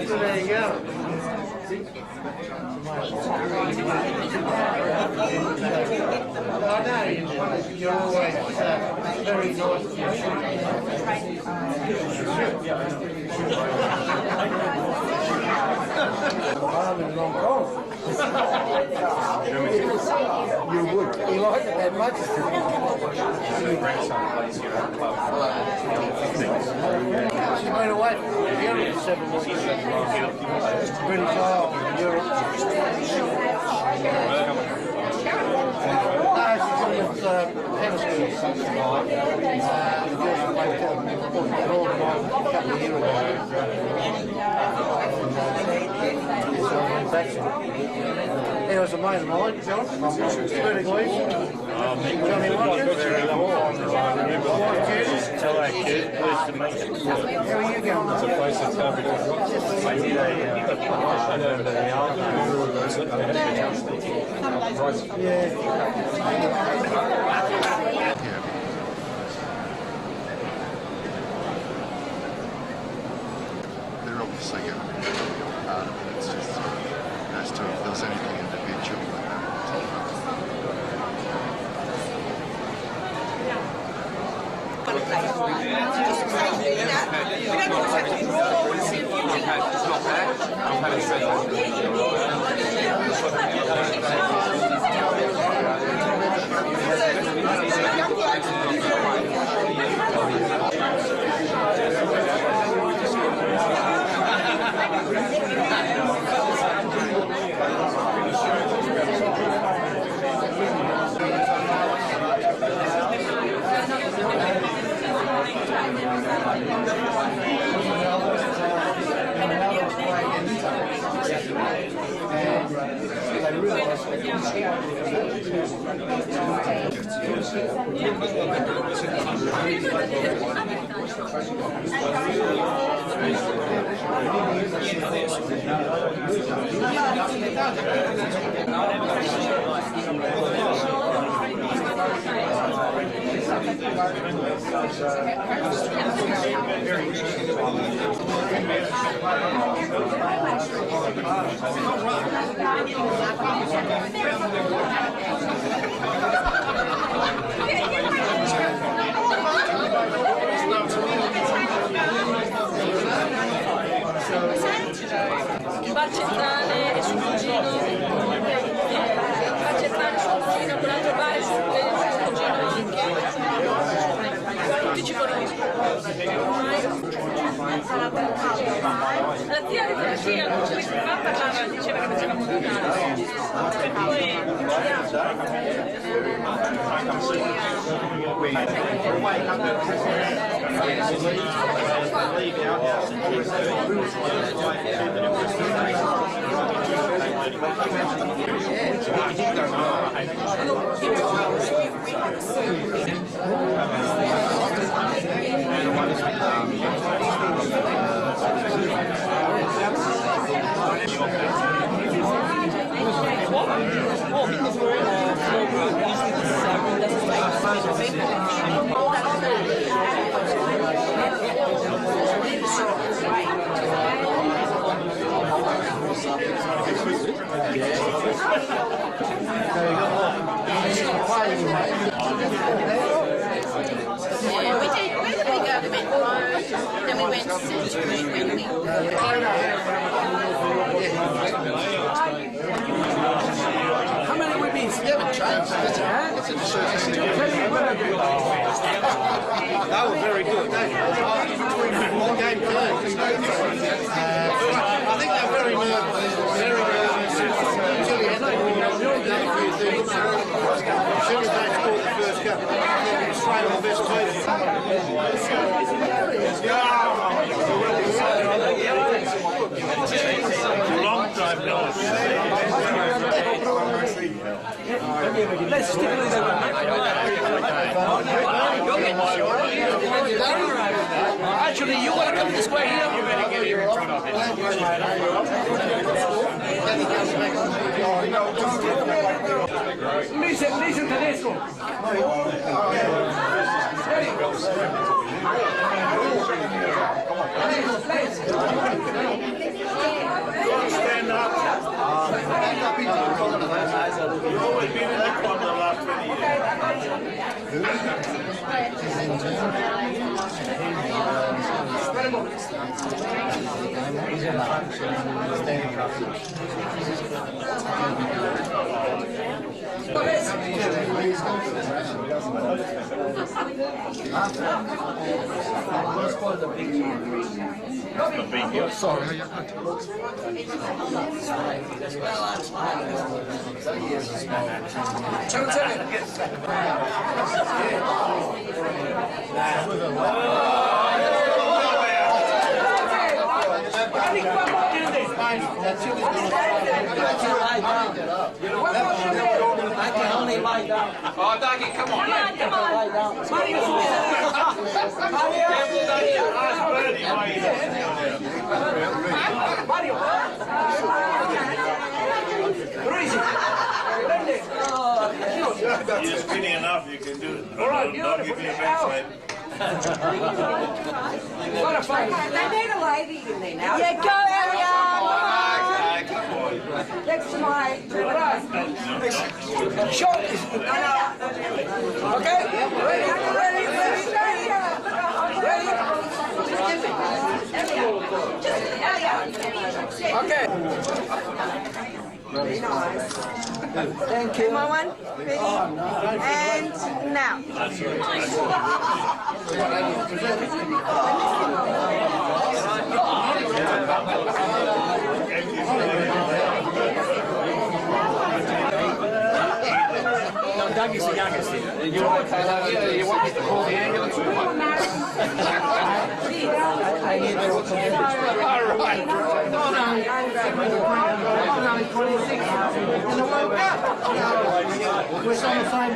There you go. I know you're always very I'm in the wrong colour. You would. You like it that much? She went away from Europe for 7 weeks. British Isles in Europe. She's with tennis skills. The girls played a couple of years ago. He was a mate of mine, John. 30 weeks. Johnny Watkins. Tell that kid, pleased to meet you. How are you going? It's a place that's over there. I did over to the They're obviously going to be part of it. It's just as to if there's anything individual bar centrale e sul cugino, bar centrale sul cugino, quell'altro bar e sul cugino anche, tutti ci forniscono. La zia di Francia, non ci fa parlava, diceva che facevamo tutt'altro. E poi Yeah, where did we go? We went Rome, then we went to Century, How many have we been? You haven't changed, has it? That was very good. One game played. I think they're very nervous. Very nervous. Until the end of the few things. As soon as they scored the first goal, straight on the best Long time no. Let's stimulate Actually, you want to come this way here? You better get here in front of it. Listen tedesco. Stand up. You've always been in the club the last 20 Sorry, I can only lie down. Oh, Doggy, come on. Come on. Lie down. Mario. You're skinny enough, you can do it. Don't give me a backside. What a fight. They need a lady in there now. Yeah, go, Ariane. Come on. Next to my. Shot. Okay? Okay. Very nice. Thank you. Come on, one. Ready? And now. Dougie's the youngest here. You want me to call the ambulance? I need to call. All right. I'm only 26. In the World Cup. We're on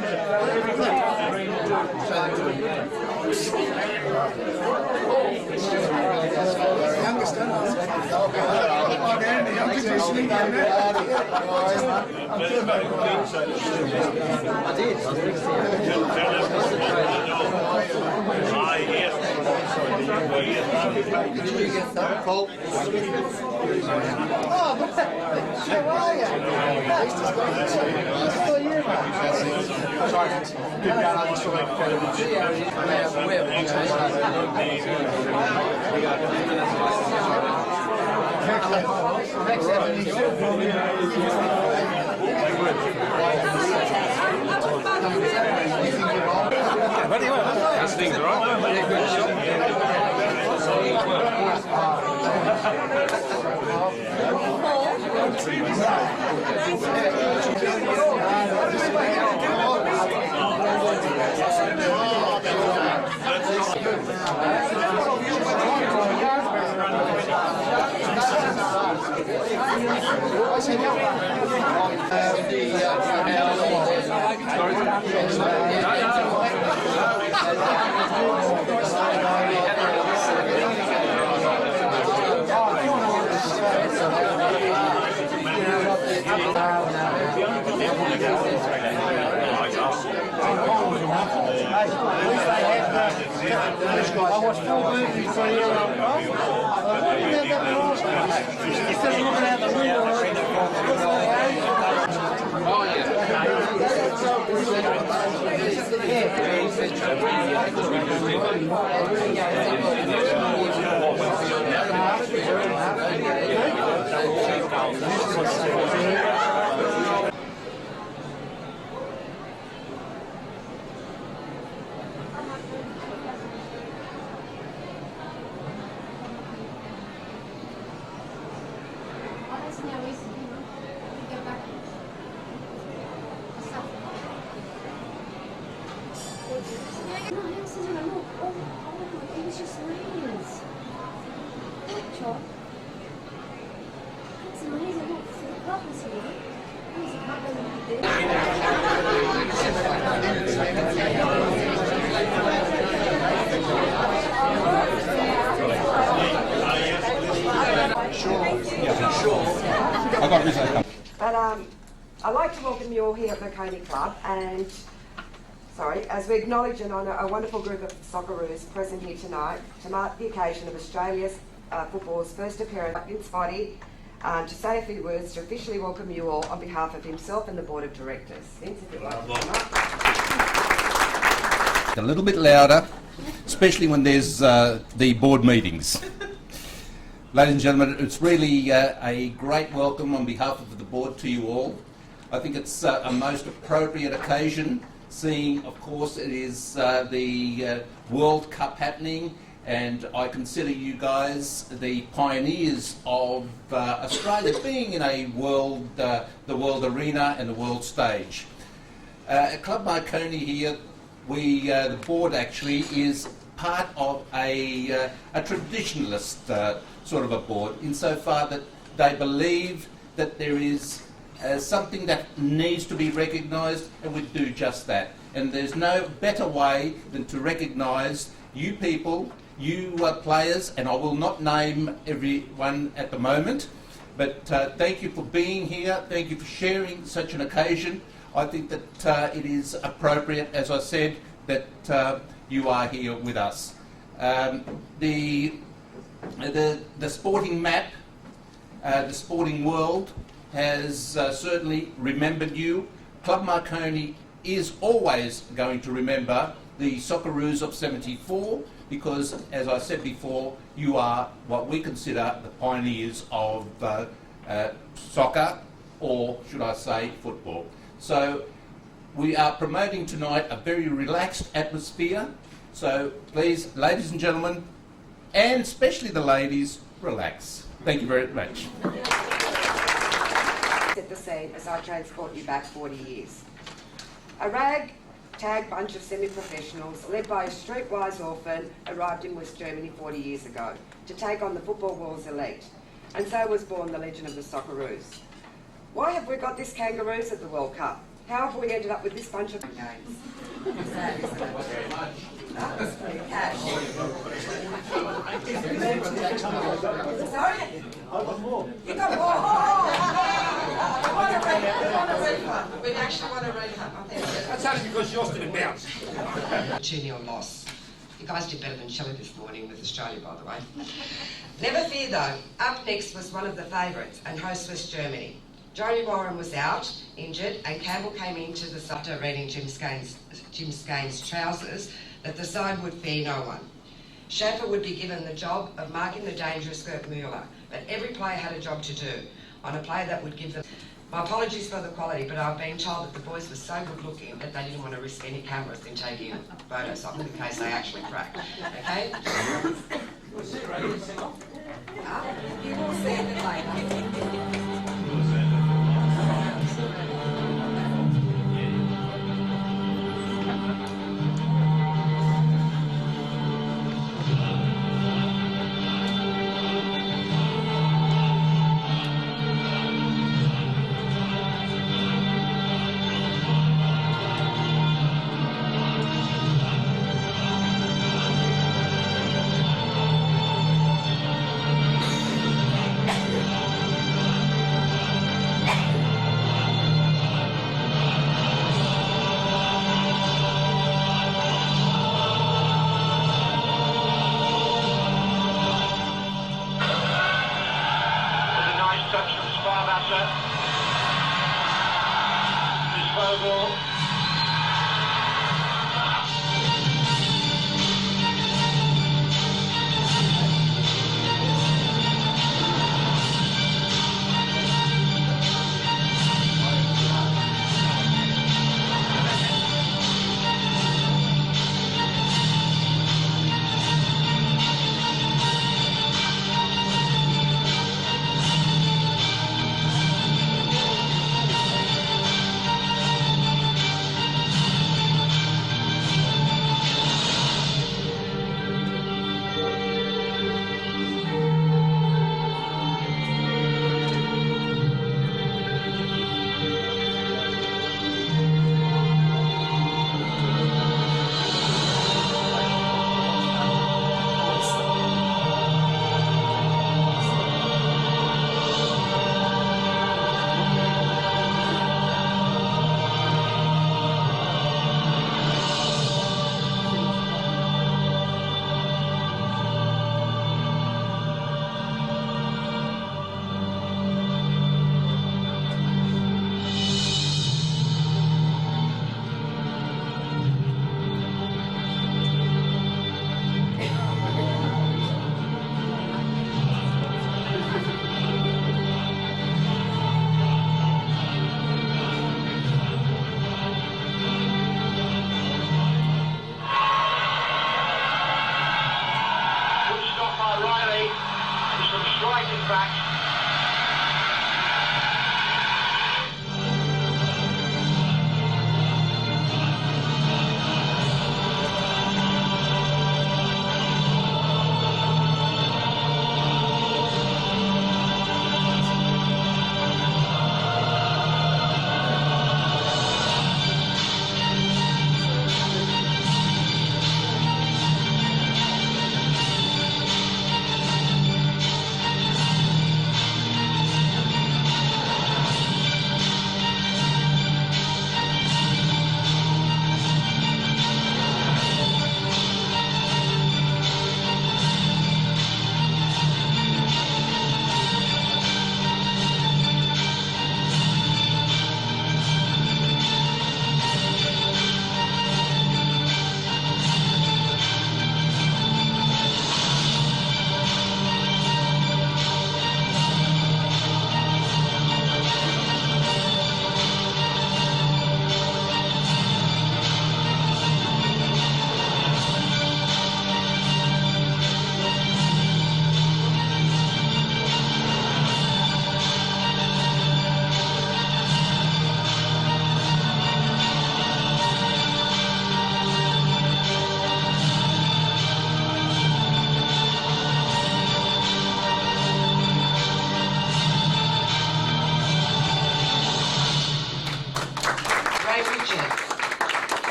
the I did. Did you get that? Paul? Oh, how are you? Nice to see you, man. Sorry. Good guy, I just like That's things right. I was full movie for a year and a half. He says looking out the window. But I'd like to welcome you all here at Marconi Club, and as we acknowledge and honour a wonderful group of Socceroos present here tonight to mark the occasion of Australia's football's first appearance in Spotty, to say a few words to officially welcome you all on behalf of himself and the Board of Directors. Vince, if you'd like to come up. A little bit louder, especially when there's the board meetings. Ladies and gentlemen, it's really a great welcome on behalf of the board to you all. I think it's a most appropriate occasion, seeing, of course, it is the World Cup happening, and I consider you guys the pioneers of Australia being in a world, the world arena and the world stage. At Club Marconi here, the board actually is part of a traditionalist sort of a board, insofar that they believe that there is something that needs to be recognised, and we do just that. And there's no better way than to recognise you people, you players, and I will not name everyone at the moment, but thank you for being here, thank you for sharing such an occasion. I think that it is appropriate, as I said, that you are here with us. The sporting map, the sporting world has certainly remembered you. Club Marconi is always going to remember the Socceroos of '74 because, as I said before, you are what we consider the pioneers of soccer, or should I say football. So we are promoting tonight a very relaxed atmosphere. So please, ladies and gentlemen, and especially the ladies, relax. Thank you very much. Set the scene as I transport you back 40 years. A ragtag bunch of semi-professionals led by a streetwise orphan arrived in West Germany 40 years ago to take on the football world's elite, and so was born the legend of the Socceroos. Why have we got this kangaroos at the World Cup? How have we ended up with this bunch of games? Sad, isn't it? That was pretty cash. Sorry? I got more. You got more? I want a refund. We actually want a refund. That's only because yours didn't bounce. 2-0 loss. You guys did better than Shelley this morning with Australia, by the way. Never fear though, up next was one of the favourites, and host was Germany. Johnny Warren was out, injured, and Campbell came into the side after reading Jim Skane's trousers that the side would fear no one. Schaefer would be given the job of marking the dangerous Gert Mueller, but every player had a job to do on a play that would give them... My apologies for the quality, but I've been told that the boys were so good looking that they didn't want to risk any cameras in taking photos of them in case they actually cracked. Okay? You will see it later. after. Disposal.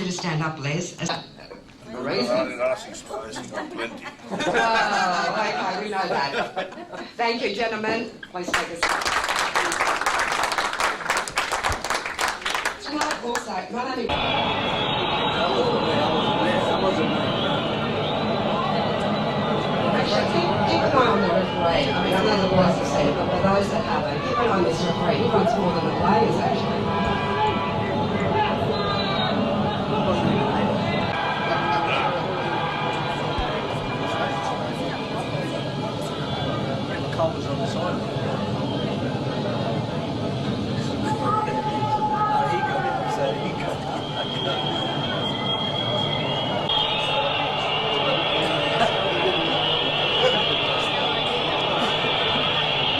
Stand up, Les. Plenty. Oh, okay, we know that. Thank you, gentlemen. Please take a seat. Tonight also, not only... Actually, keep an eye on the referee. I mean, I know the boys have said it, but for those that haven't, keep an eye on this referee. He wants more than the players, actually. Covers on the side. He got it, so he got it.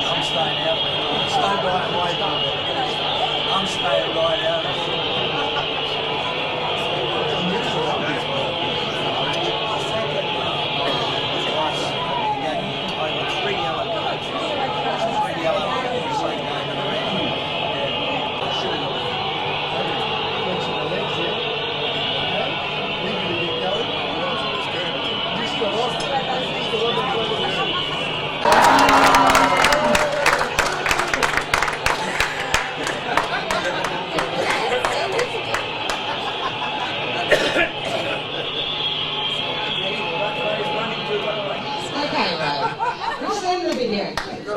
I'm staying out. Stay right away from it. I'm staying right out.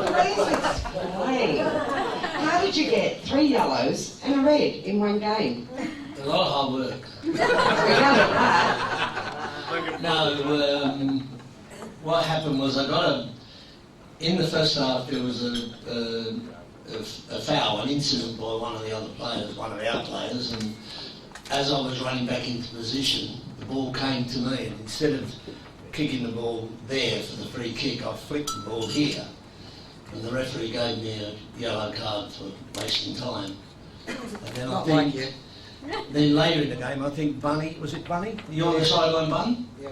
explain. How did you get 3 yellows and a red in one game? A lot of hard work. We know that. No, what happened was in the first half there was a foul, an incident by one of the other players, one of our players, and as I was running back into position, the ball came to me, and instead of kicking the ball there for the free kick, I flicked the ball here, and the referee gave me a yellow card for wasting time. And then then later in the game, I think Bunny, was it Bunny? You on the sideline, Bun? Yeah.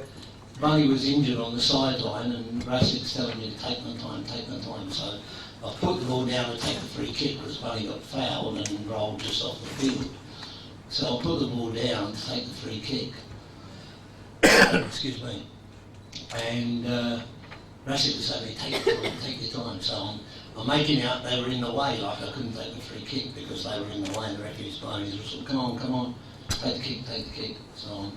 Bunny was injured on the sideline, and Rassik's telling me to take my time. So I put the ball down to take the free kick because Bunny got fouled and rolled just off the field. So I put the ball down to take the free kick. Excuse me. And Rassik was saying, take your time. So I'm making out they were in the way, like I couldn't take the free kick because they were in the way, and the referee's blowing his whistle, come on, take the kick. So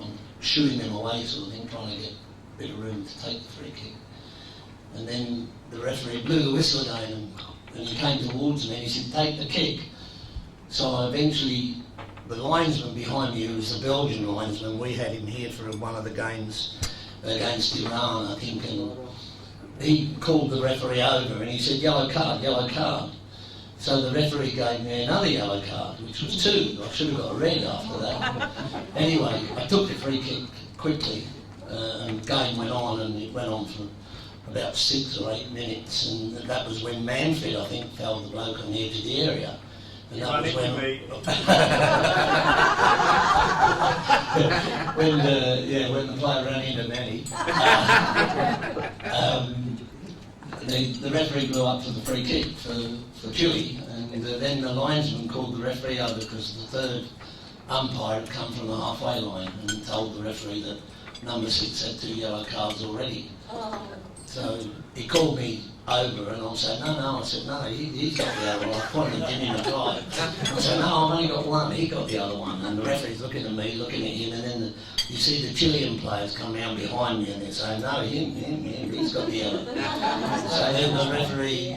I'm shooing them away sort of thing, trying to get a bit of room to take the free kick. And then the referee blew the whistle again, and he came towards me and he said, take the kick. So eventually, the linesman behind me, who was the Belgian linesman, we had him here for one of the games against Iran, I think, and he called the referee over and he said, yellow card. So the referee gave me another yellow card, which was 2. I should have got a red after that. Anyway, I took the free kick quickly, and the game went on, and it went on for about 6 or 8 minutes, and that was when Manfred, I think, fell the bloke on the edge of the area. And that was when when the player ran into Manny. The referee blew up for the free kick for Chile, and then the linesman called the referee over because the third umpire had come from the halfway line and told the referee that number 6 had 2 yellow cards already. So he called me over and I said, no. I said, no, he's got the other one. I pointed at him in the eye. I said, no, I've only got one. He got the other one. And the referee's looking at me, looking at him, and then you see the Chilean players come around behind me and they're saying, no, him, he's got the yellow. So then the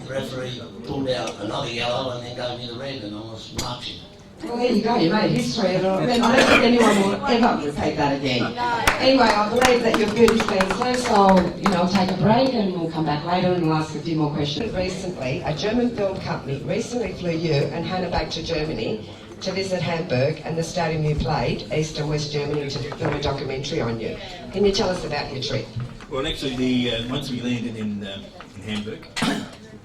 referee pulled out another yellow and then gave me the red, and I was marching. Well, there you go, you made history. I don't think anyone will ever repeat that again. Anyway, I believe that your food has been so I'll take a break and we'll come back later and we'll ask a few more questions. Recently, a German film company recently flew you and Hannah back to Germany to visit Hamburg and the stadium you played, East and West Germany, to film a documentary on you. Can you tell us about your trip? Well, actually, once we landed in Hamburg,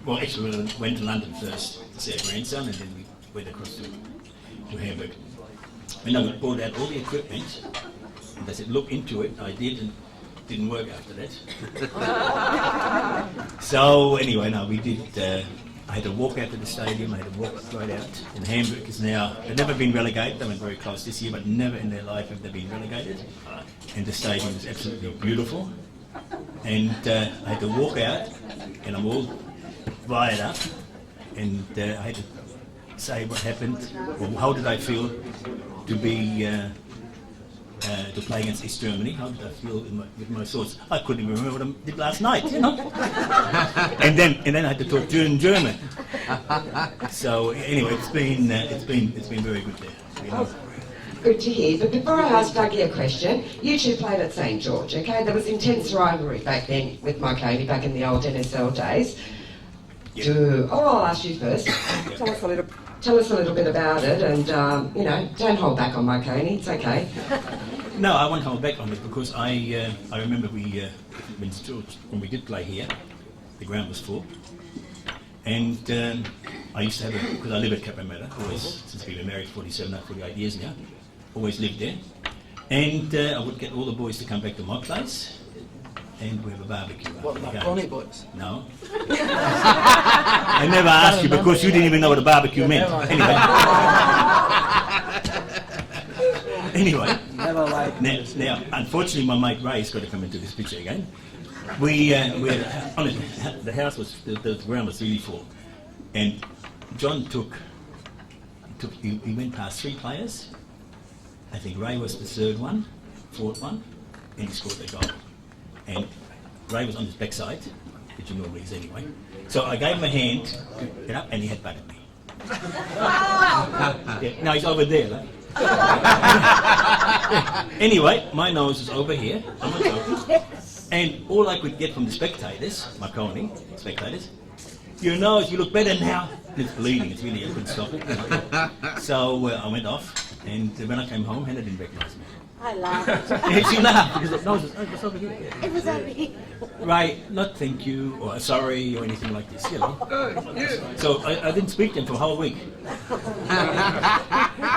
well, actually we went to London first to see our grandson, and then we went across to Hamburg. And I brought out all the equipment, and they said, look into it. I did, and it didn't work after that. So anyway, no, we did. I had to walk out to the stadium. I had to walk right out. And Hamburg is now, they've never been relegated. They went very close this year, but never in their life have they been relegated. And the stadium is absolutely beautiful. And I had to walk out, and I'm all wired up, and I had to say what happened, or how did I feel to be to play against East Germany? How did I feel with my thoughts? I couldn't even remember what I did last night, and then I had to talk German. So anyway, it's been very good there. Good to hear. But before I ask Dougie a question, you two played at St George, okay? There was intense rivalry back then with Marconi, back in the old NSL days. Yep. I'll ask you first. Tell us a little bit about it, and don't hold back on Marconi. It's okay. No, I won't hold back on it because I remember when we did play here, the ground was full, and I used to have because I live at Cabramatta, always since we've been married 48 years now, always lived there, and I would get all the boys to come back to my place. And we have a barbecue. What, Marconi boys? No. I never asked you because you didn't even know what a barbecue meant. Anyway. Never like now, unfortunately, my mate Ray's got to come into this picture again. The house was, the ground was really full. And John he went past 3 players. I think Ray was the fourth one, and he scored the goal. And Ray was on his backside, which he normally is anyway. So I gave him a hand to get up, and he had butted me. Yeah, now he's over there. Like. Anyway, my nose is over here, on my toe, and all I could get from the spectators, Marconi, spectators, your nose, you look better now. It's bleeding, it's really, I couldn't stop it. So I went off, and when I came home, Hannah didn't recognise me. I laughed. Yeah, she laughed because the nose was, oh, it's over here. It was over here. Right, not thank you, or sorry, or anything like this, you know. So I didn't speak to him for a whole week.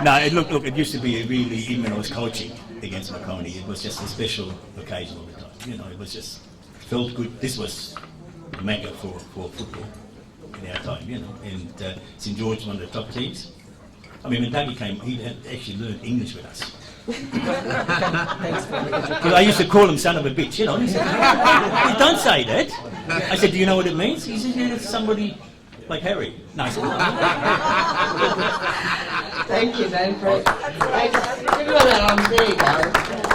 No, look, it used to be really, even when I was coaching against Marconi, it was just a special occasion all the time. You know, it was just, felt good. This was mega for football in our time, you know. And St. George was one of the top teams. I mean, when Dougie came, he had actually learned English with us. Because I used to call him son of a bitch, you know. He said, don't say that. I said, do you know what it means? He said, yeah, it's somebody like Harry. No, I said, Thank you, man. There you go.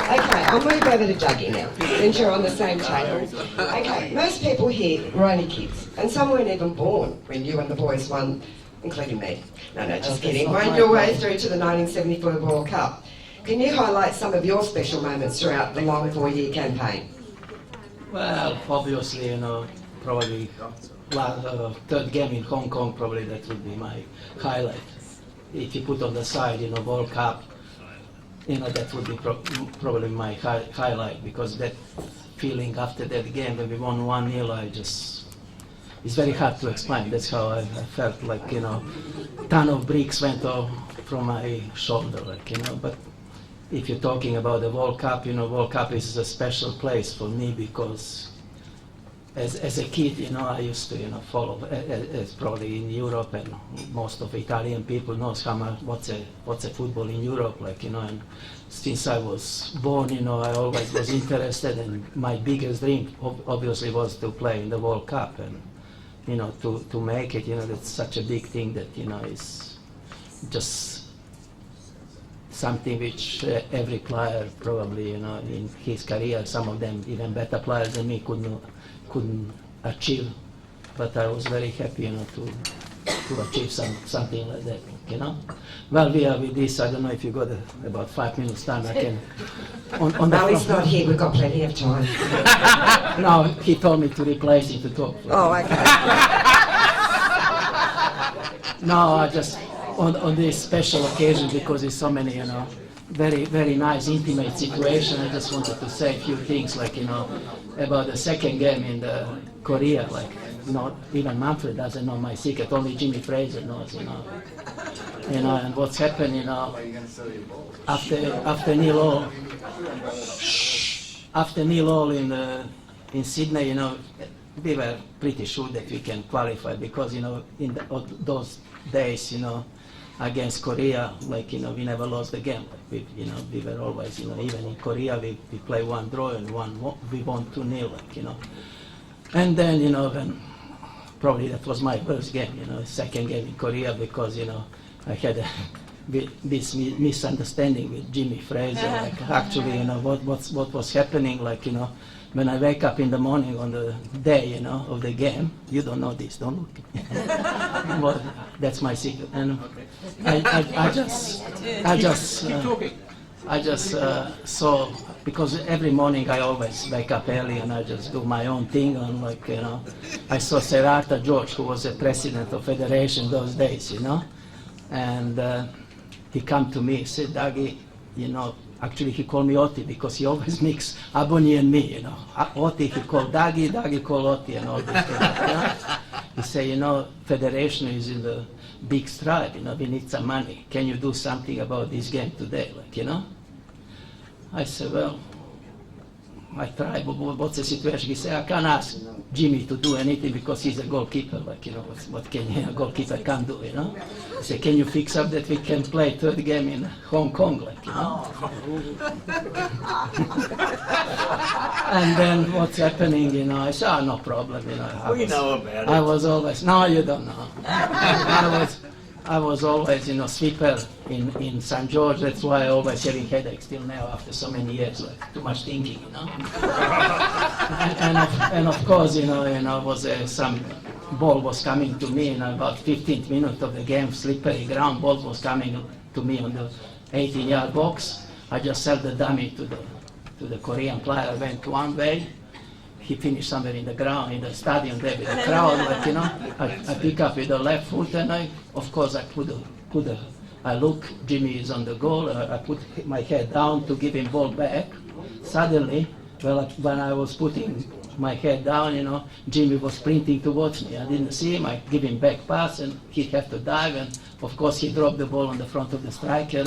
Okay, I'll move over to Dougie now, since you're on the same table. Okay, most people here were only kids, and some weren't even born when you and the boys won, including me. No, just kidding. Wound your way through to the 1974 World Cup. Can you highlight some of your special moments throughout the long 4-year campaign? Well, obviously, you know, probably third game in Hong Kong, probably that would be my highlight. If you put on the side, you know, World Cup, you know, that would be probably my highlight, because that feeling after that game when we won 1-0, it's very hard to explain. That's how I felt, like, you know, ton of bricks went off from my shoulder, like, you know. But if you're talking about the World Cup, you know, World Cup is a special place for me, because as a kid, you know, I used to, you know, follow, as probably in Europe, and most of Italian people knows how much, what's a football in Europe, like, you know. And since I was born, you know, I always was interested, and my biggest dream obviously was to play in the World Cup, and, you know, to make it, you know, that's such a big thing that, you know, is just something which every player probably, you know, in his career, some of them even better players than me couldn't achieve. But I was very happy, you know, to achieve something like that, you know. Well, we are with this. I don't know if you got about 5 minutes time. I can. On No, he's not here. We've got plenty of time. No, he told me to replace him to talk. Oh, okay. No, I just on this special occasion, because it's so many, you know, very, very nice, intimate situation. I just wanted to say a few things, like, you know, about the second game in the Korea. Like, you know, even Manfred doesn't know my secret. Only Jimmy Fraser knows, you know. You know, and what's happened, you know, after nil all in Sydney, you know, we were pretty sure that we can qualify, because, you know, in those days, you know, against Korea, like, you know, we never lost the game. Like, we were always, you know, even in Korea, we play one draw and we won 2-0, like, you know. And then, you know, when probably that was my first game, you know, second game in Korea, because, you know, I had this misunderstanding with Jimmy Fraser. Like, actually, you know, what was happening, like, you know, when I wake up in the morning on the day, you know, of the game, you don't know this, don't look. Well, that's my secret. And I just saw, because every morning I always wake up early and I just do my own thing, and, like, you know, I saw Sir Arthur George, who was the president of Federation those days, you know, and he come to me, said, Dougie, you know, actually he called me Oti, because he always mix Aboni and me, you know. Oti he called Dougie, Dougie called Oti, and all this thing, you know? He said, you know, Federation is in the big stride, you know, we need some money. Can you do something about this game today, like, you know? I said, well, I tried, but what's the situation? He said, I can't ask Jimmy to do anything, because he's a goalkeeper, like, you know, what can a goalkeeper can't do, you know? I said, can you fix up that we can play third game in Hong Kong, like, you know? And then what's happening, you know, I said, oh, no problem, you know. We know about it. I was always, no, you don't know. I was always, sweeper in St. George. That's why I always having headaches till now after so many years, like too much thinking, and of course, was some ball was coming to me in about 15th minute of the game, slippery ground, ball was coming to me on the 18-yard box. I just sent the dummy to the Korean player, went one way. He finished somewhere in the ground, in the stadium there with the crowd, I pick up with the left foot and I look, Jimmy is on the goal, I put my head down to give him ball back. Suddenly, when I was putting my head down, Jimmy was sprinting towards me. I didn't see him, I give him back pass and he had to dive and of course he dropped the ball on the front of the striker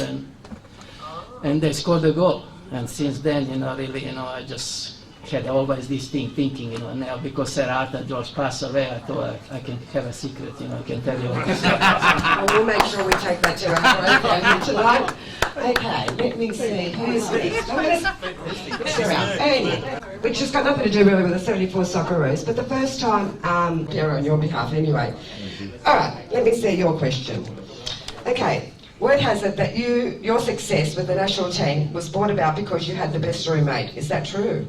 and they scored the goal. And since then, really, I just had always this thinking, now because Serata George passed away, I thought I can have a secret, I can tell you. We'll make sure we take that to our program tonight. Okay, let me see, who's next? Annie, which has got nothing to do really with the 74 Socceroos, but the first time, Pierre, on your behalf anyway. All right, let me see your question. Okay, word has it that your success with the national team was brought about because you had the best roommate. Is that true?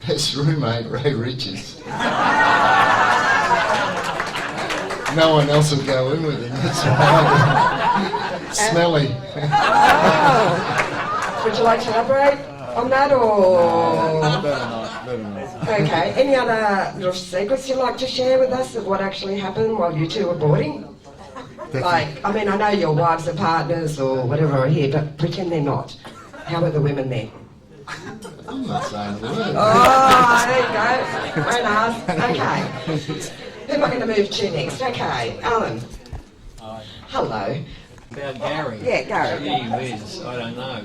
Best roommate, Ray Richards. No one else would go in with him, that's why. Smelly. Oh. Would you like to elaborate on that, or? Better not. Okay, any other little secrets you'd like to share with us of what actually happened while you two were boarding? Like, I know your wives are partners or whatever are here, but pretend they're not. How were the women there? I'm not saying a word. Oh, there you go. Won't ask. Okay. Who am I going to move to next? Okay, Alan. Hello. About Gary? Yeah, Gary. Gee whiz, I don't know.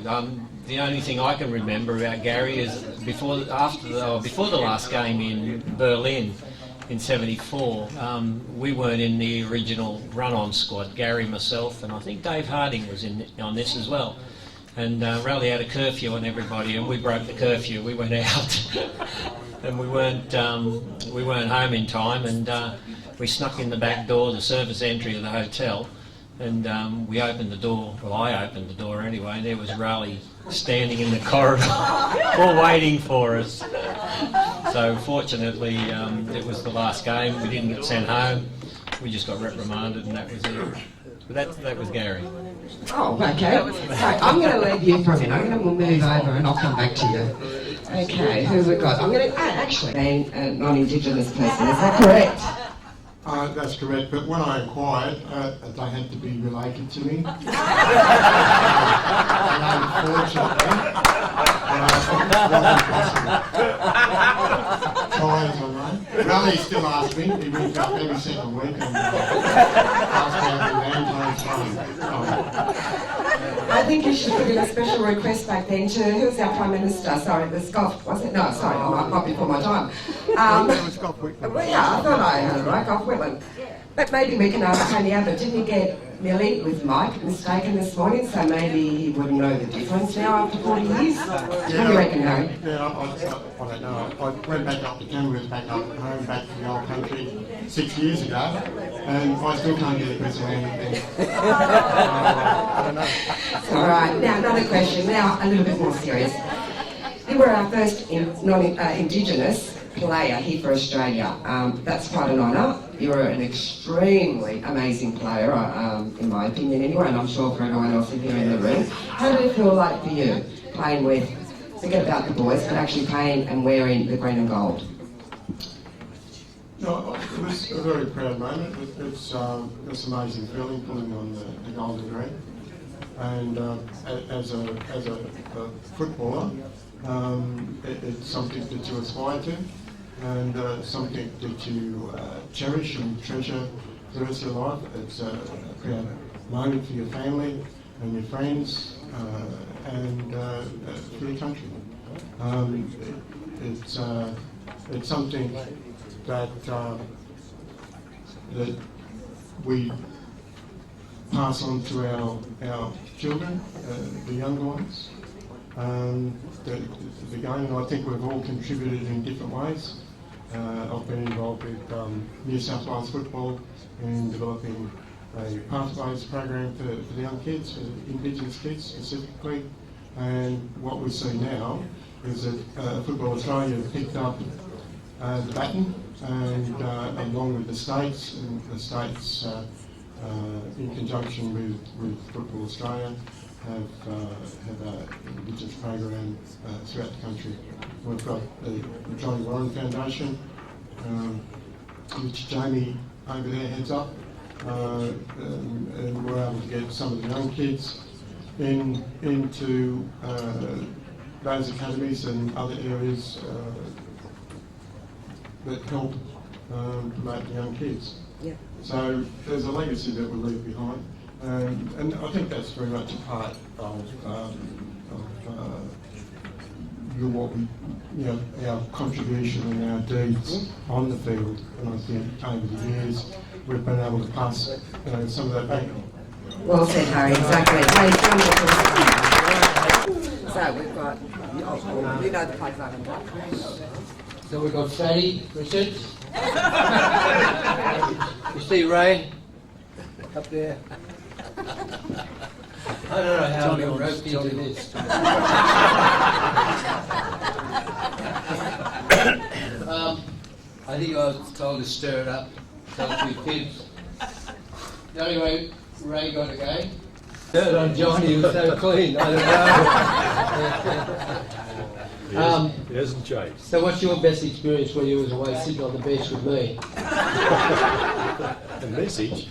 The only thing I can remember about Gary is before the last game in Berlin in '74, we weren't in the original run-on squad. Gary, myself, and I think Dave Harding was on this as well. And Raleigh had a curfew on everybody, and we broke the curfew. We went out, and we weren't home in time, and we snuck in the back door, the service entry of the hotel, and we opened the door. Well, I opened the door anyway, and there was Raleigh standing in the corridor, all waiting for us. So fortunately, it was the last game. We didn't get sent home. We just got reprimanded, and that was it. But that was Gary. Oh, okay. So I'm going to leave you for a minute. I'm going to move over and I'll come back to you. Okay, who have we got? I'm going to actually being a non-Indigenous person. Is that correct? That's correct, but when I inquired, they had to be related to me. And unfortunately, try as I may. Raleigh still asks me, he rings up every single week and asks how the Valentine's I think you should put in a special request back then to, who's our Prime Minister? Sorry, it was Gough, was it? No, sorry, I might be before my time. it was Gough Whitlam. Well, yeah, I thought I heard it right, Gough Whitlam. But maybe we can ask Tony Abbott, didn't he get Millie with Mike mistaken this morning, so maybe he wouldn't know the difference now after 40 years? What do you reckon, Harry? Yeah, I don't know. I went back up to Canberra, back up home, back to the old country 6 years ago, and I still can't get a piece of anything. I don't know. All right, now another question, now a little bit more serious. You were our first non-Indigenous player here for Australia. That's quite an honour. You're an extremely amazing player, in my opinion anyway, and I'm sure for everyone else in here in the room. How did it feel like for you, playing with, forget about the boys, but actually playing and wearing the green and gold? No, it was a very proud moment. It's an amazing feeling pulling on the gold and green. And as a footballer, it's something that you aspire to, and something that you cherish and treasure the rest of your life. It's a proud moment for your family and your friends, and for your country. It's something that we pass on to our children, the younger ones. The game, I think we've all contributed in different ways. I've I've been involved with New South Wales Football in developing a pathways program for the young kids, for Indigenous kids specifically. And what we see now is that Football Australia have picked up the baton, and along with the states, and the states in conjunction with Football Australia have an Indigenous program throughout the country. We've got the Johnny Warren Foundation, which Jamie over there heads up, and we're able to get some of the young kids into those academies and other areas that help promote the young kids. Yeah. So there's a legacy that we leave behind, and I think that's very much a part of our contribution and our deeds on the field. And I think over the years we've been able to pass some of that back. Well said, Harry, exactly. Hey, so we've got, you know the place I'm in. So we've got Fatty, Richard. You see Ray up there? I don't know how I'm going to rope into this. I think I was told to stir it up, tell a few kids. The only way Ray got a game, third on Johnny, he was so clean, I don't know. It hasn't changed. So what's your best experience when you was away sitting on the bench with me? A message?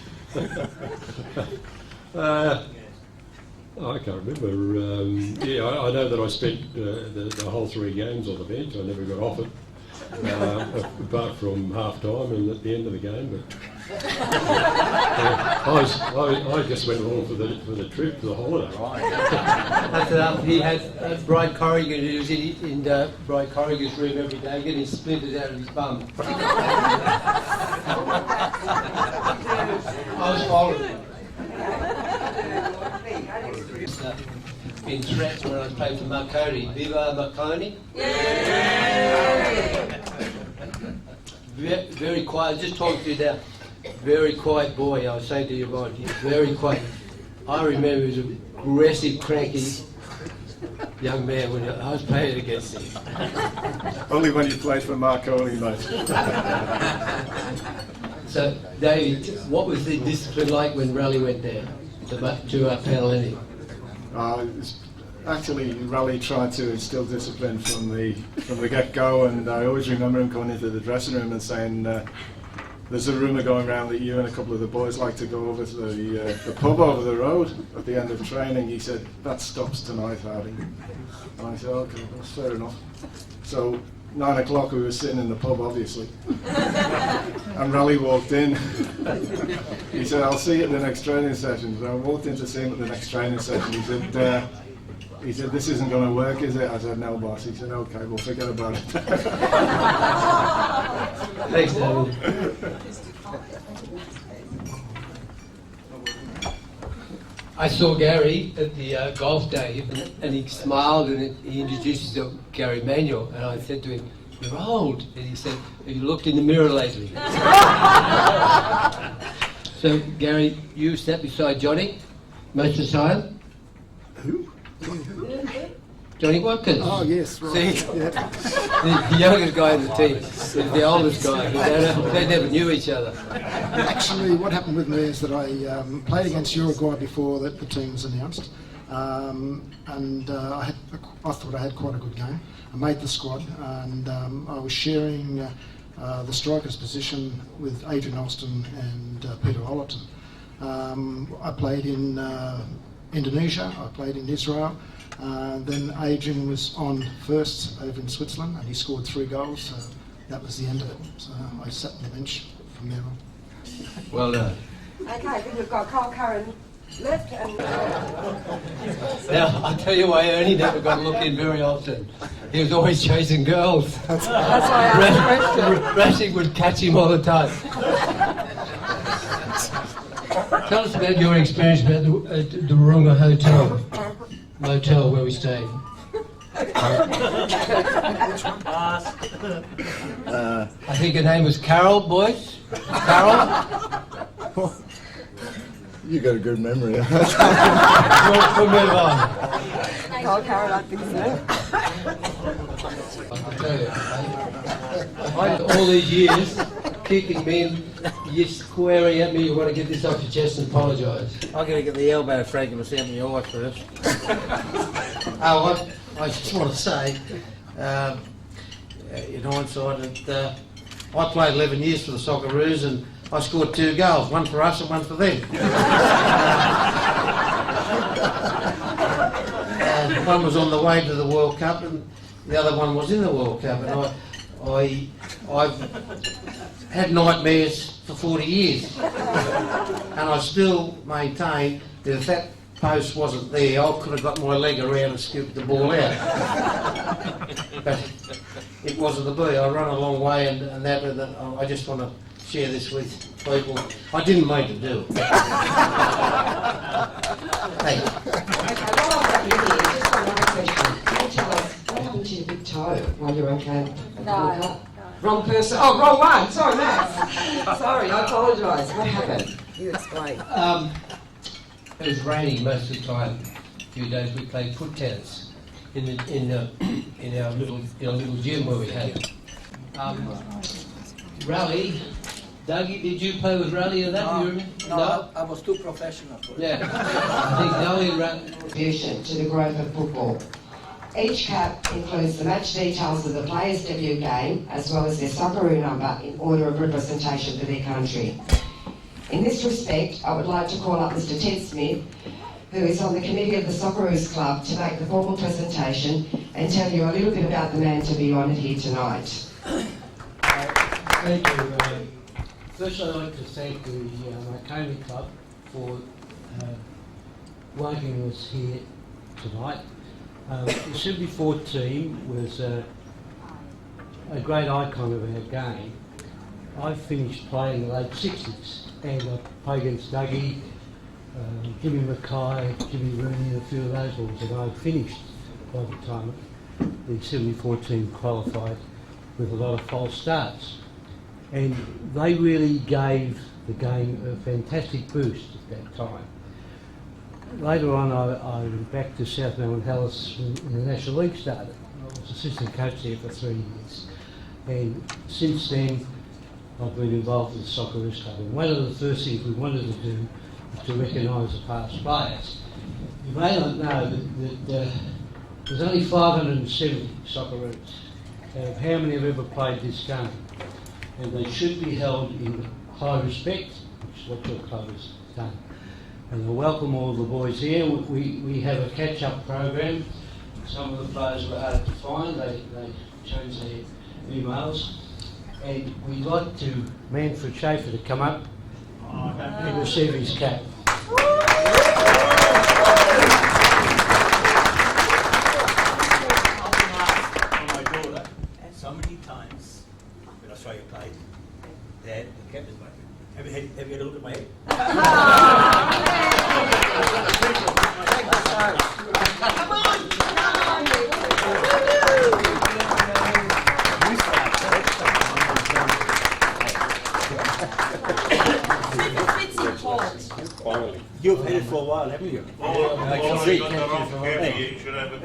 I can't remember. I know that I spent the whole 3 games on the bench. I never got off it, apart from half time and at the end of the game. But I just went along for the trip, for the holiday. That's enough. He had Brian Corrigan, who was in Brian Corrigan's room every day, getting his splinters out of his bum. I was following. In threats when I was playing for Marconi. Viva Marconi! Very quiet, just talking to you now. Very quiet boy, I was saying to your mind. He's very quiet. I remember he was an aggressive, cranky young man when I was playing against him. Only when you played for Marconi, mate. So, David, what was the discipline like when Raleigh went there to Panellini? Actually, Raleigh tried to instill discipline from the get-go, and I always remember him going into the dressing room and saying, there's a rumour going around that you and a couple of the boys like to go over to the pub over the road at the end of training. He said, that stops tonight, Hardy. And I said, okay, that's fair enough. So 9 o'clock we were sitting in the pub, obviously. And Raleigh walked in. He said, I'll see you at the next training session. So I walked in to see him at the next training session. He said, this isn't going to work, is it? I said, no, boss. He said, okay, we'll forget about it. Thanks, David. I saw Gary at the golf day, and he smiled and he introduced himself, Gary Manuel, and I said to him, you're old. And he said, have you looked in the mirror lately? So, Gary, you sat beside Johnny most of the time? Who? Johnny Watkins. Oh, yes, right. See? Yeah. The youngest guy in the team, the oldest guy. They never knew each other. Actually, what happened with me is that I played against Uruguay before the team was announced, and I thought I had quite a good game. I made the squad, and I was sharing the striker's position with Adrian Alston and Peter Ollerton. I played in Indonesia, I played in Israel. Then Adrian was on first over in Switzerland, and he scored 3 goals, so that was the end of it. So I sat on the bench from there on. Well done. Okay, then we've got Carl Curran left, and Now, I'll tell you why Ernie never got to look in very often. He was always chasing girls. That's why I asked the question. Rashing would catch him all the time. Tell us about your experience about the Wahroonga motel where we stayed. I think her name was Carol, boys. Carol? You got a good memory. We'll move on. Oh, Carol, I think so. I'll tell you, all these years, kicking me, you squaring at me, you want to get this off your chest and apologise. I'm going to get the elbow fragment myself in the eye first. I just want to say, In hindsight, that I played 11 years for the Socceroos and I scored 2 goals, one for us and one for them. And one was on the way to the World Cup and the other one was in the World Cup. And I've had nightmares for 40 years. And I still maintain that if that post wasn't there, I could have got my leg around and scooped the ball out. But it wasn't to be. I run a long way and I just want to share this with people. I didn't mean to do it. Thank you. Okay, while I've got you here, just one other question. Can you tell us what happened to your big toe while you were in camp? No. Wrong person. Oh, wrong one. Sorry, Matt. Sorry, I apologise. What happened? You explain. it was raining most of the time. A few days we played foot tennis in our little gym where we had. Rally. Dougie, did you play with Rally in that? No, I was too professional for it. Yeah. I think Dougie ran. Contribution to the growth of football. Each cap includes the match details of the player's debut game, as well as their Socceroo number in order of representation for their country. In this respect, I would like to call up Mr. Ted Smith, who is on the committee of the Socceroos Club, to make the formal presentation and tell you a little bit about the man to be honoured here tonight. Thank you. First, I'd like to thank the Marconi Club for welcoming us here tonight. The 74 team was a great icon of our game. I finished playing in the late 60s and I played against Dougie, Jimmy Mackay, Jimmy Rooney and a few of those boys, and I finished by the time the 74 team qualified with a lot of false starts. And they really gave the game a fantastic boost at that time. Later on, I went back to South Melbourne Hellas when the National League started. I was assistant coach there for 3 years. And since then, I've been involved with the Socceroos Club. And one of the first things we wanted to do was to recognise the past players. You may not know that there's only 570 Socceroos. How many have ever played this game? And they should be held in high respect, which is what your club has done. And I welcome all the boys here. We have a catch-up program. Some of the players were hard to find. They changed their emails. And we'd like to Manfred Schaefer to come up and receive his cap. My daughter, so many times when I saw you play, Dad, the cap is like, have you had a look at my head? Come on! You've had it for a while, haven't you? Oh, you got the wrong cap. You should have with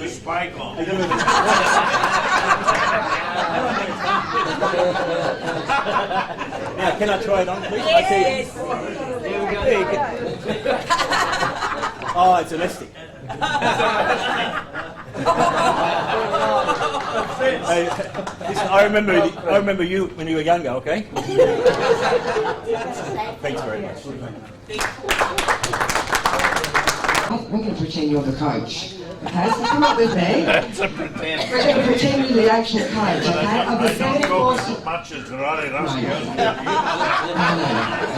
the spike on. Now, can I try it on, please? Yes. There we go. Oh, it's elastic. Hey, listen, I remember you when you were younger, okay? Thanks very much. We can pretend you're the coach. Okay, so come up with me. That's a pretend. We're going to pretend you're the actual coach, okay? Of the 74... Much as Ronnie No.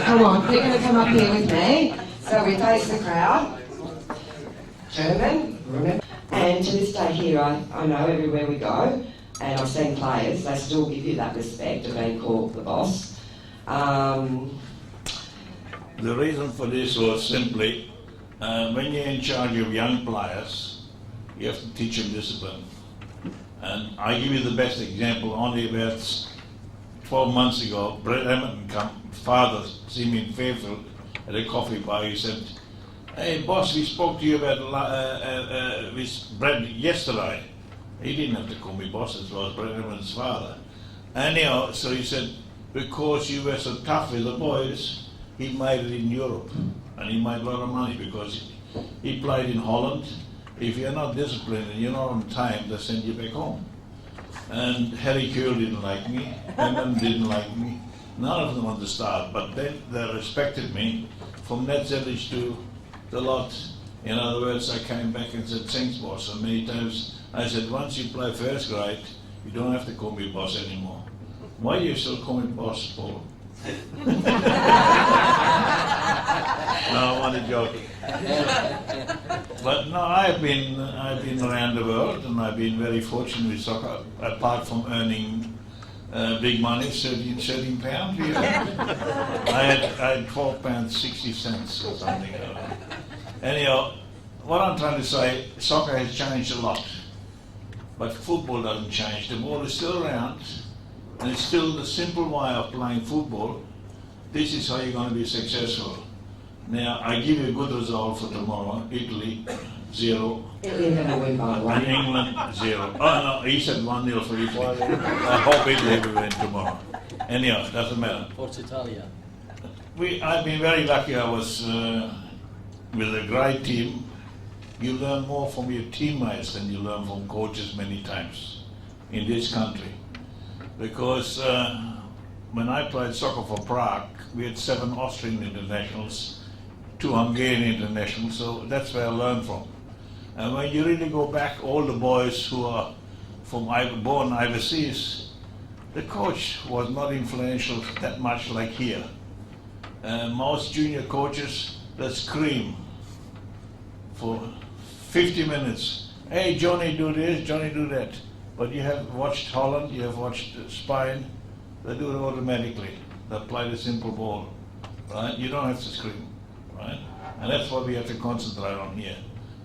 Come on, they're going to come up here with me. So we face the crowd. German, remember? And to this day here, I know everywhere we go, and I've seen players, they still give you that respect of being called the boss. The reason for this was simply when you're in charge of young players, you have to teach them discipline. And I give you the best example. Only about 12 months ago, Brett Hamilton father see me in Fairfield at a coffee bar. He said, "Hey boss, we spoke to you about with Brett yesterday." He didn't have to call me boss, it was Brett Hamilton's father. Anyhow, so he said, because you were so tough with the boys, he made it in Europe. And he made a lot of money because he played in Holland. If you're not disciplined and you're not on time, they send you back home. And Harry Kuehl didn't like me, Hamilton didn't like me. None of them on the start, but then they respected me from Ned Zelic to the lot. In other words, I came back and said, thanks boss, and many times I said, once you play first grade, you don't have to call me boss anymore. Why do you still call me boss, Paul? No, I want to joke. But no, I've been around the world, and I've been very fortunate with soccer. Apart from earning big money, 13 pounds a year, I had £12.60 or something. Anyhow, what I'm trying to say, soccer has changed a lot, but football doesn't change. The ball is still around, and it's still the simple way of playing football. This is how you're going to be successful. Now, I give you a good result for tomorrow. Italy, 0. Italy are going to win, by the way. And England, 0. Oh no, he said 1-0 for Italy. I hope Italy will win tomorrow. Anyhow, doesn't matter. Forza Italia. I've been very lucky. I was with a great team. You learn more from your teammates than you learn from coaches many times in this country. Because when I played soccer for Prague, we had 7 Austrian internationals, 2 Hungarian internationals, so that's where I learned from. And when you really go back, all the boys who are born overseas, the coach was not influential that much like here. Most junior coaches, they scream for 50 minutes. Hey, Johnny, do this, Johnny, do that. But you have watched Holland, you have watched Spain, they do it automatically. They play the simple ball, right? You don't have to scream, right? And that's what we have to concentrate on here.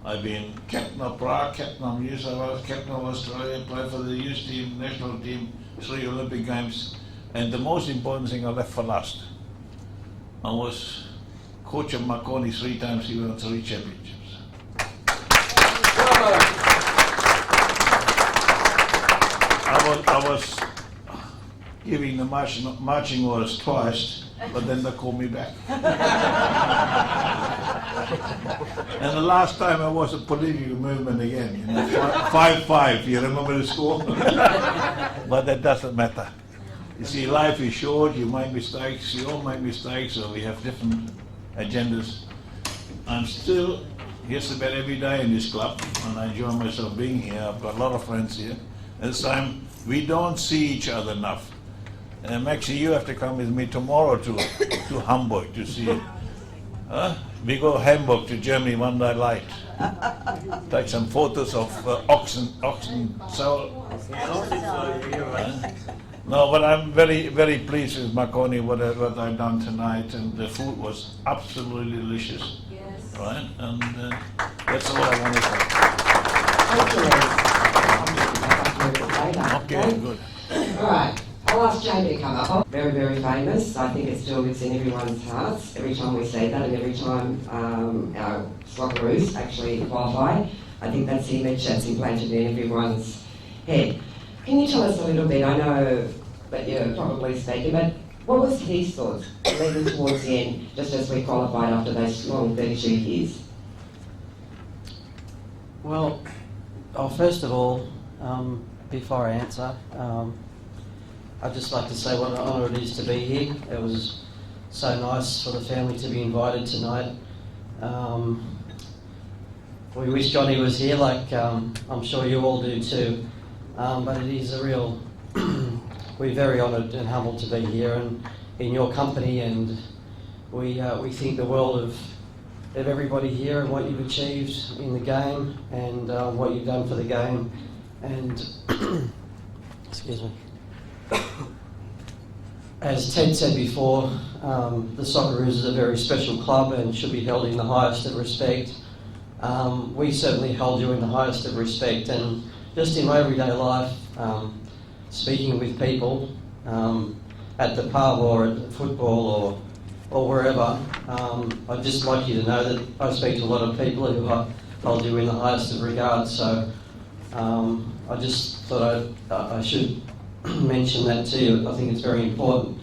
I've been captain of Prague, captain of New South Wales, captain of Australia, played for the youth team, national team, 3 Olympic Games. And the most important thing I left for last. I was coach of Marconi 3 times, he won 3 championships. I was giving the marching orders twice, but then they called me back. And the last time I was a political movement again, 5-5, you remember the score? But that doesn't matter. You see, life is short, you make mistakes, you all make mistakes, so we have different agendas. I'm still just about every day in this club, and I enjoy myself being here. I've got a lot of friends here. And so we don't see each other enough. And Maxie, you have to come with me tomorrow to Hamburg to see it. We go Hamburg to Germany one day late. Take some photos of oxen soul. No, but I'm very, very pleased with Marconi, what I've done tonight, and the food was absolutely delicious. Yes. Right? And that's all I want to say. Okay, good. All right. I'll ask Jamie to come up. Very, very famous. I think it still lives in everyone's hearts every time we say that, and every time our Socceroos actually qualify. I think that's the image that's implanted in everyone's head. Can you tell us a little bit? I know that you're probably speaking, but what was his thoughts leading towards the end, just as we qualified after those long 32 years? Well, first of all, before I answer, I'd just like to say what an honour it is to be here. It was so nice for the family to be invited tonight. We wish Johnny was here, like I'm sure you all do too. But it is a real, we're very honoured and humbled to be here and in your company, and we think the world of everybody here and what you've achieved in the game and what you've done for the game. And excuse me. As Ted said before, the Socceroos is a very special club and should be held in the highest of respect. we certainly hold you in the highest of respect, and just in my everyday life, speaking with people at the pub or at football or wherever, I'd just like you to know that I speak to a lot of people who hold you in the highest of regard, so I just thought I should mention that to you. I think it's very important.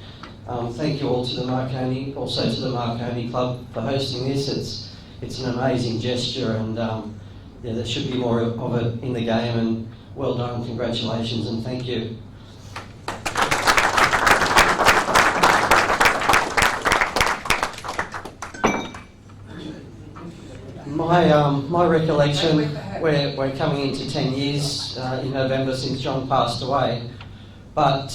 Thank you all to the Marconi, also to the Marconi Club for hosting this. It's an amazing gesture, and yeah, there should be more of it in the game, and well done, congratulations, and thank you. My recollection, we're coming into 10 years in November since John passed away, but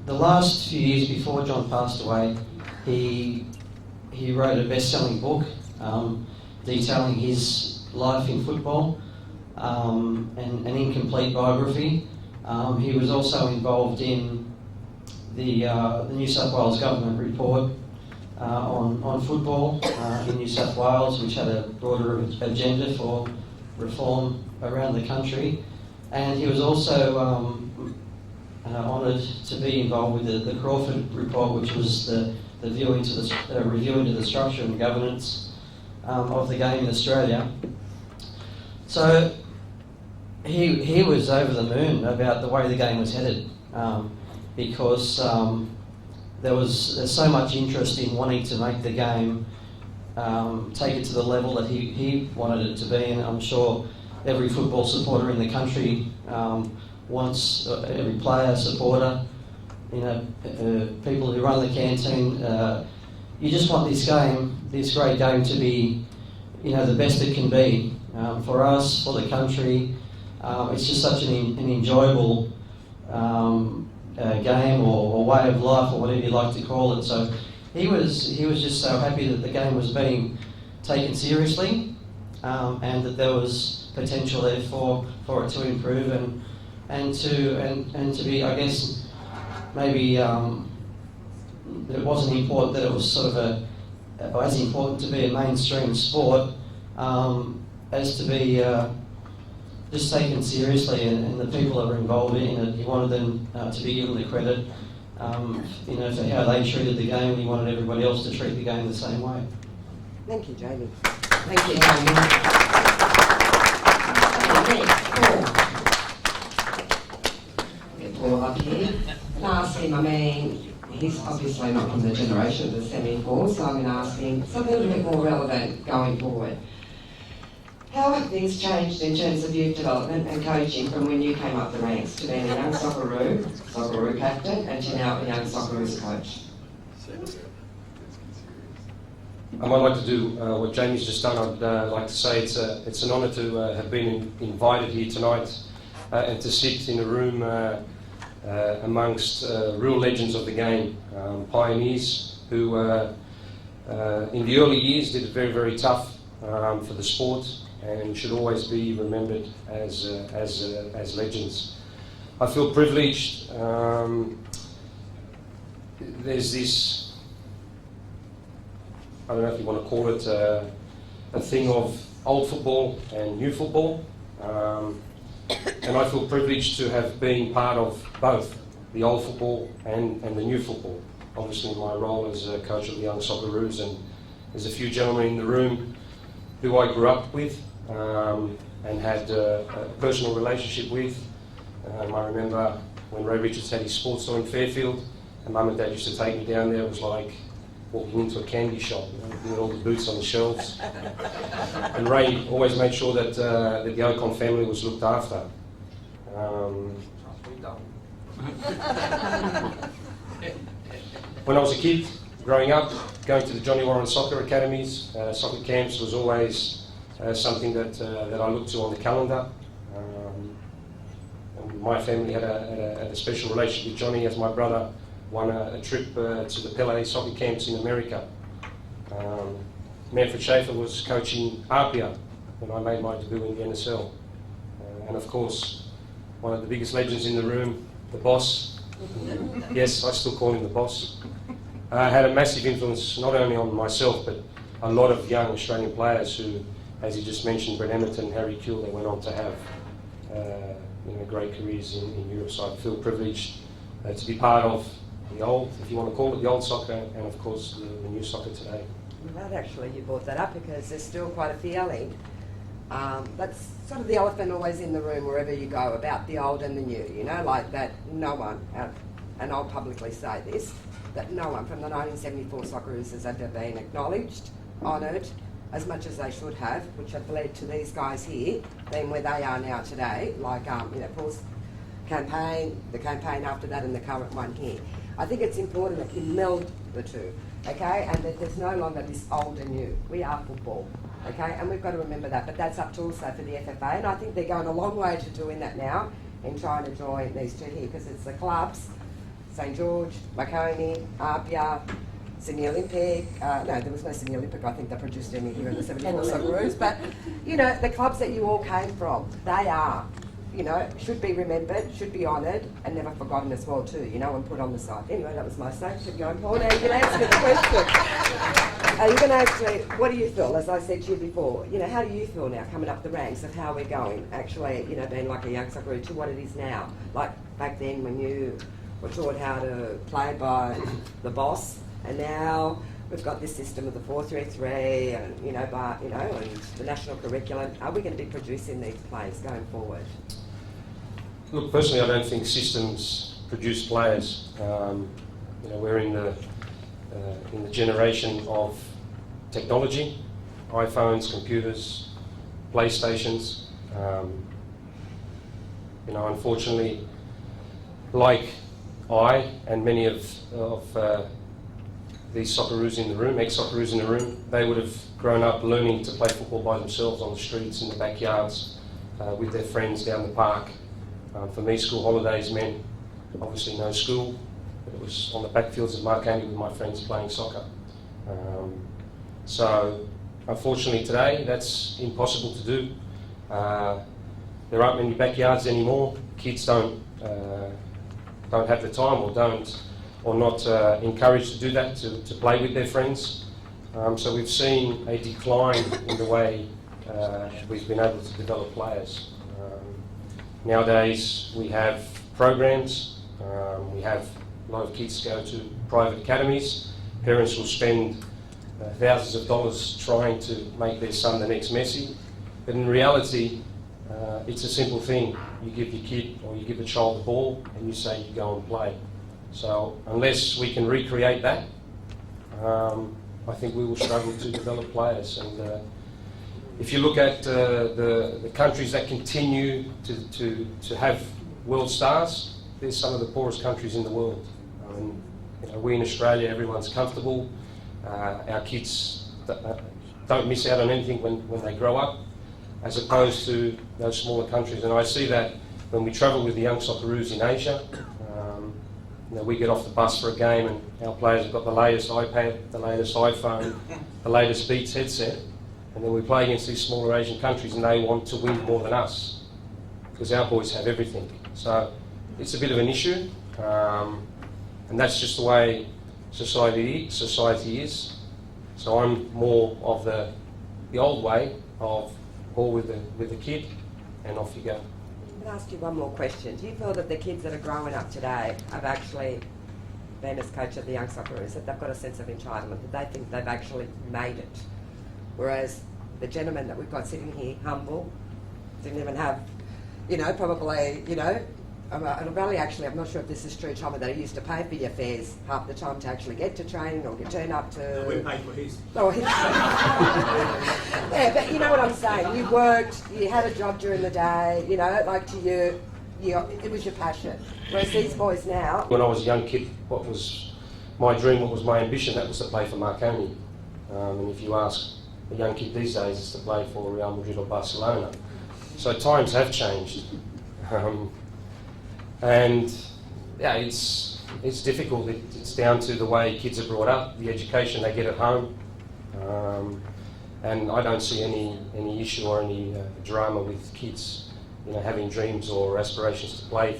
the last few years before John passed away, he wrote a best-selling book detailing his life in football, an incomplete biography. He was also involved in the New South Wales government report on football in New South Wales, which had a broader agenda for reform around the country. And he was also honoured to be involved with the Crawford report, which was the review into the structure and governance of the game in Australia. So he was over the moon about the way the game was headed, because there's so much interest in wanting to make the game take it to the level that he wanted it to be, and I'm sure every football supporter in the country wants, every player, supporter, people who run the canteen, you just want this great game to be, the best it can be for us, for the country. It's just such an enjoyable game or way of life, or whatever you like to call it. So he was just so happy that the game was being taken seriously, and that there was potential there for it to improve and to be, I guess, maybe it wasn't important that it was sort of as important to be a mainstream sport as to be just taken seriously, and the people that were involved in it, he wanted them to be given the credit, for how they treated the game, and he wanted everybody else to treat the game the same way. Thank you, Jamie. Thank you, Jamie. Get Paul up here. And ask him, he's obviously not from the generation of the 74, so I'm going to ask him something a little bit more relevant going forward. How have things changed in terms of youth development and coaching from when you came up the ranks to being a young Socceroo captain, and to now a young Socceroos coach? I might like to do what Jamie's just done. I'd like to say it's an honour to have been invited here tonight and to sit in a room amongst real legends of the game, pioneers who in the early years did it very, very tough for the sport, and should always be remembered as legends. I feel privileged. There's this, I don't know if you want to call it a thing of old football and new football, and I feel privileged to have been part of both the old football and the new football. Obviously in my role as a coach of the young Socceroos, and there's a few gentlemen in the room who I grew up with and had a personal relationship with. I remember when Ray Richards had his sports store in Fairfield, and Mum and Dad used to take me down there. It was like walking into a candy shop, with all the boots on the shelves. And Ray always made sure that the Ocon family was looked after. When I was a kid, growing up, going to the Johnny Warren soccer academies, soccer camps was always something that I looked to on the calendar. And my family had a special relationship with Johnny, as my brother won a trip to the Pele soccer camps in America. Manfred Schaefer was coaching Apia when I made my debut in the NSL. And of course, one of the biggest legends in the room, the boss. Yes, I still call him the boss. Had a massive influence not only on myself, but a lot of young Australian players who as you just mentioned, Brett Emerton, Harry Kuehl, they went on to have great careers in Europe. So I feel privileged to be part of the old, if you want to call it, the old soccer, and of course the new soccer today. I'm glad actually you brought that up, because there's still quite a feeling. That's sort of the elephant always in the room wherever you go, about the old and the new, you know, like that no one, and I'll publicly say this, that no one from the 1974 Socceroos has ever been acknowledged, honoured, as much as they should have, which have led to these guys here being where they are now today, like Paul's campaign, the campaign after that, and the current one here. I think it's important that you meld the two, okay, and that there's no longer this old and new. We are football, okay, and we've got to remember that, but that's up to also for the FFA, and I think they're going a long way to doing that now in trying to join these two here, because it's the clubs, St George, Marconi, Apia, Sydney Olympic, no, there was no Sydney Olympic, I think they produced any here in the 74 Socceroos, but, you know, the clubs that you all came from, they are, you know, should be remembered, should be honoured, and never forgotten as well too, you know, and put on the side. Anyway, that was my say. Keep going, Paul. Now you can answer the question. Are you going to actually, what do you feel, as I said to you before, you know, how do you feel now coming up the ranks of how we're going, actually, you know, being like a young Socceroo to what it is now? Like back then when you were taught how to play by the boss, and now we've got this system of the 4-3-3 and, you know, and the national curriculum. Are we going to be producing these players going forward? Look, personally, I don't think systems produce players. We're in the generation of technology, iPhones, computers, PlayStations. Unfortunately, like I and many of these Socceroos in the room, ex-Socceroos in the room, they would have grown up learning to play football by themselves on the streets, in the backyards, with their friends down the park. For me, school holidays meant obviously no school, but it was on the backfields of Marconi with my friends playing soccer. So, unfortunately today, that's impossible to do. There aren't many backyards anymore. Kids don't have the time, or not encouraged to do that, to play with their friends. So we've seen a decline in the way we've been able to develop players. Nowadays we have programs, we have a lot of kids go to private academies. Parents will spend thousands of dollars trying to make their son the next Messi, but in reality it's a simple thing. You give your kid or you give a child the ball and you say you go and play. So unless we can recreate that, I think we will struggle to develop players. And if you look at the countries that continue to have world stars, they're some of the poorest countries in the world. We in Australia, everyone's comfortable. Our kids don't miss out on anything when they grow up, as opposed to those smaller countries. And I see that when we travel with the young Socceroos in Asia. We get off the bus for a game and our players have got the latest iPad, the latest iPhone, the latest Beats headset, and then we play against these smaller Asian countries and they want to win more than us because our boys have everything. So it's a bit of an issue, and that's just the way society is. So I'm more of the old way of ball with the kid and off you go. I'm going to ask you one more question. Do you feel that the kids that are growing up today have actually been as coach of the young Socceroos, that they've got a sense of entitlement, that they think they've actually made it? Whereas the gentleman that we've got sitting here, humble, didn't even have, probably, I'm not sure if this is true, Tommy, that he used to pay for your fares half the time to actually get to training or turn up to... We paid for his. Oh, yeah, but you know what I'm saying. You worked, you had a job during the day, like to you, it was your passion. Whereas these boys now... When I was a young kid, what was my dream, what was my ambition, that was to play for Marconi. And if you ask a young kid these days, it's to play for Real Madrid or Barcelona. So times have changed. And yeah, it's difficult. It's down to the way kids are brought up, the education they get at home, and I don't see any issue or any drama with kids, having dreams or aspirations to play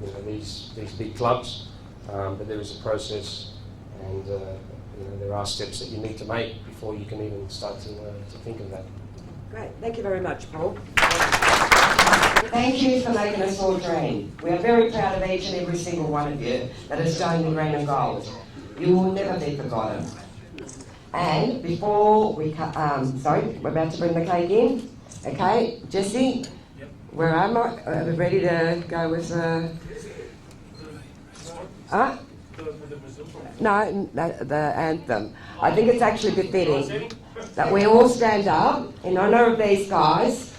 for these big clubs. But there is a process, and there are steps that you need to make before you can even start to think of that. Great, thank you very much, Paul. Thank you for making us all dream. We are very proud of each and every single one of you that has donned the green and gold. You will never be forgotten. And before we we're about to bring the cake in. Okay, Jesse, where am I? Are we ready to go with No, the anthem. I think it's actually befitting that we all stand up in honour of these guys.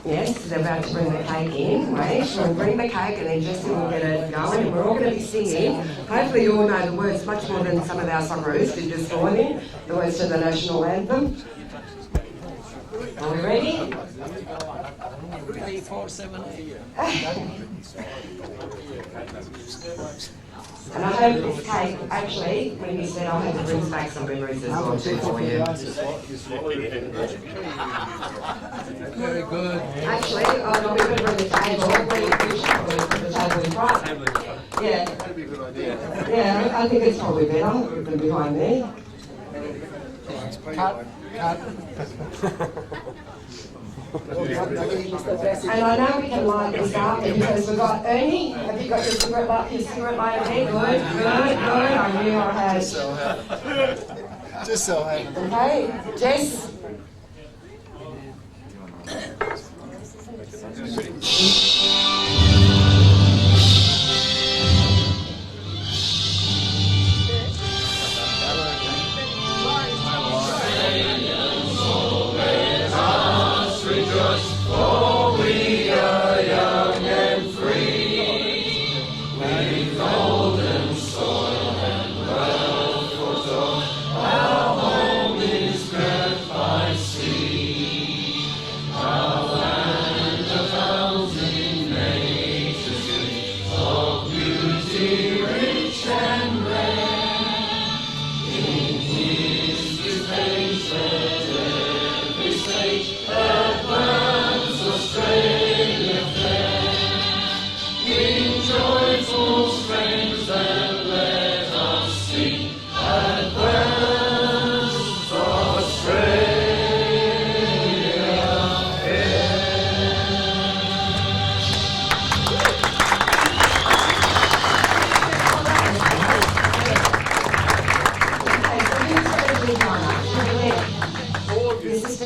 Yes, they're about to bring the cake in. Wait, we'll bring the cake and then Jesse will get it going. And we're all going to be singing. Hopefully you all know the words much more than some of our Socceroos did this morning. The words to the national anthem. Are we ready? 3, 4, 7, 8. And I hope this cake, actually, when you said I'll have to bring back some memories as well too for you. Very good. Actually, we're going to bring the table. Where you should put the table in front. Yeah. That'd be a good idea. Yeah, I think it's probably better than behind me. Cut. And I know we can line this up because we've got Ernie. Have you got your cigarette lighter there? Good. I knew I had. Just so happens. Okay, Jess.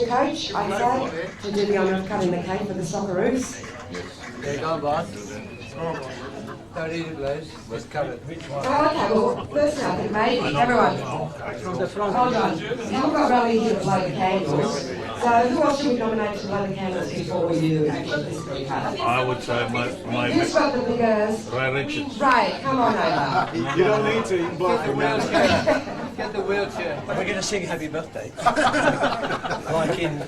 Coach, I'd say, to do the honour of cutting the cake for the Socceroos. There you go, boss. Don't eat it, Les. Just cut it. Oh, okay, well, first I think maybe, everyone. From the front. Hold on. We've got Raleigh here to blow the candles. So who else should we nominate to blow the candles before we do actually physically cut? I would say my Who's got the biggest? Ray Richards. Right, come on over. You don't need to, you can blow from now. Get the wheelchair. We're going to sing Happy Birthday. like in You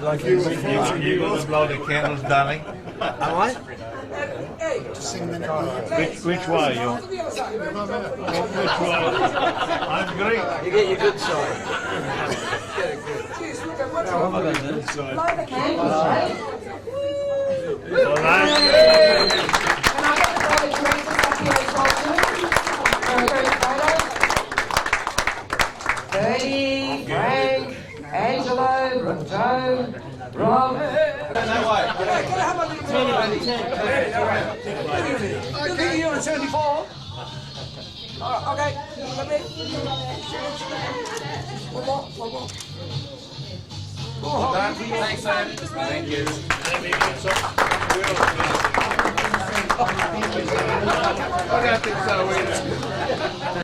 got to blow the candles, darling. Am I? Which way you? Which way? I'm green. You get your good side. Blow the candles, right? All right. Can I get the fellow directors up here as well too? For a group photo? Bertie, Frank, Angelo, Joe, Rob. Okay, you're on 74. Okay, let me. One more. Thanks, Sam. Thank you. I don't think so either.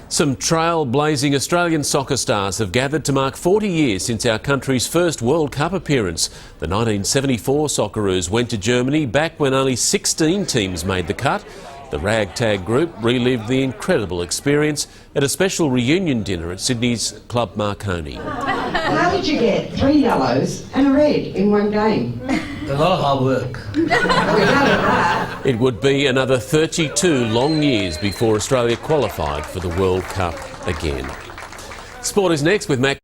Some trailblazing Australian soccer stars have gathered to mark 40 years since our country's first World Cup appearance. The 1974 Socceroos went to Germany back when only 16 teams made the cut. The ragtag group relived the incredible experience at a special reunion dinner at Sydney's Club Marconi. How did you get 3 yellows and a red in one game? A lot of hard work. It would be another 32 long years before Australia qualified for the World Cup again. Sport is next with Mac.